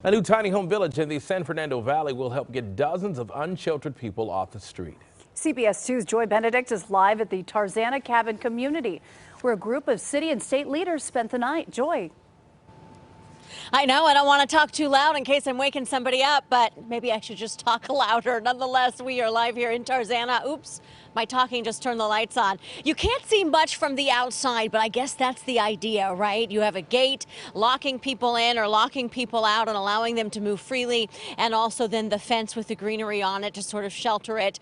A new tiny home village in the San Fernando Valley will help get dozens of unsheltered people off the street. CBS 2's Joy Benedict is live at the Tarzana cabin community, where a group of city and state leaders spent the night. Joy. I know I don't want to talk too loud in case I'm waking somebody up, but maybe I should just talk louder. Nonetheless, we are live here in Tarzana. Oops, my talking just turned the lights on. You can't see much from the outside, but I guess that's the idea, right? You have a gate locking people in or locking people out and allowing them to move freely, and also then the fence with the greenery on it to sort of shelter it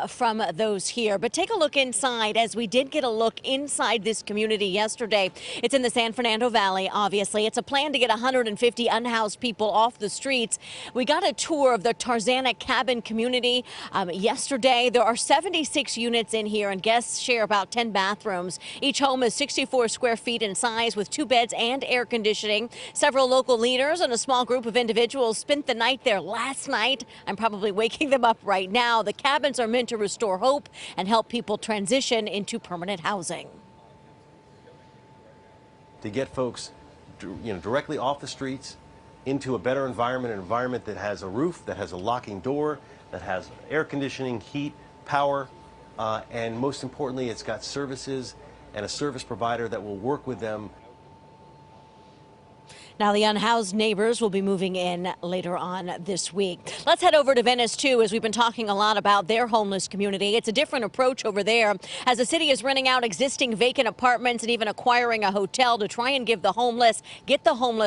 from those here. But take a look inside, as we did get a look inside this community yesterday. It's in the San Fernando Valley, obviously. It's a plan to get 150 unhoused people off the streets. We got a tour of the Tarzana cabin community yesterday. There are 76 units in here, and guests share about 10 bathrooms. Each home is 64 square feet in size with 2 beds and air conditioning. Several local leaders and a small group of individuals spent the night there last night. I'm probably waking them up right now. The cabins are meant to restore hope and help people transition into permanent housing. To get folks directly off the streets into a better environment, an environment that has a roof, that has a locking door, that has air conditioning, heat, power, and most importantly, it's got services and a service provider that will work with them. Now, the unhoused neighbors will be moving in later on this week. Let's head over to Venice, too, as we've been talking a lot about their homeless community. It's a different approach over there, as the city is renting out existing vacant apartments and even acquiring a hotel to try and get the homeless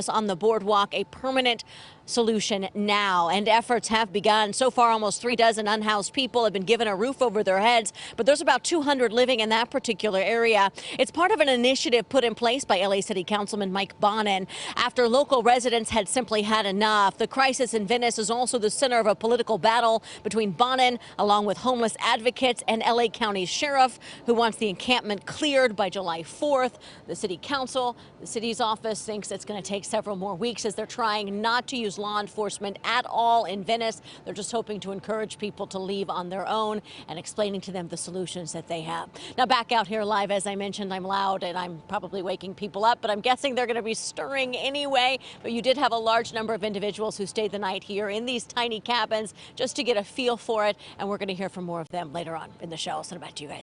on the boardwalk a permanent solution now. And efforts have begun. So far, almost 3 dozen unhoused people have been given a roof over their heads, but there's about 200 living in that particular area. It's part of an initiative put in place by LA City Councilman Mike Bonin after local residents had simply had enough. The crisis in Venice is also the center of a political battle between Bonin, along with homeless advocates, and LA County Sheriff, who wants the encampment cleared by July 4th. The city council, the city's office, thinks it's going to take several more weeks as they're trying not to use law enforcement at all in Venice. They're just hoping to encourage people to leave on their own and explaining to them the solutions that they have. Now, back out here live, as I mentioned, I'm loud and I'm probably waking people up, but I'm guessing they're going to be stirring anyway. But you did have a large number of individuals who stayed the night here in these tiny cabins just to get a feel for it, and we're going to hear from more of them later on in the show. I'll send it back to you guys.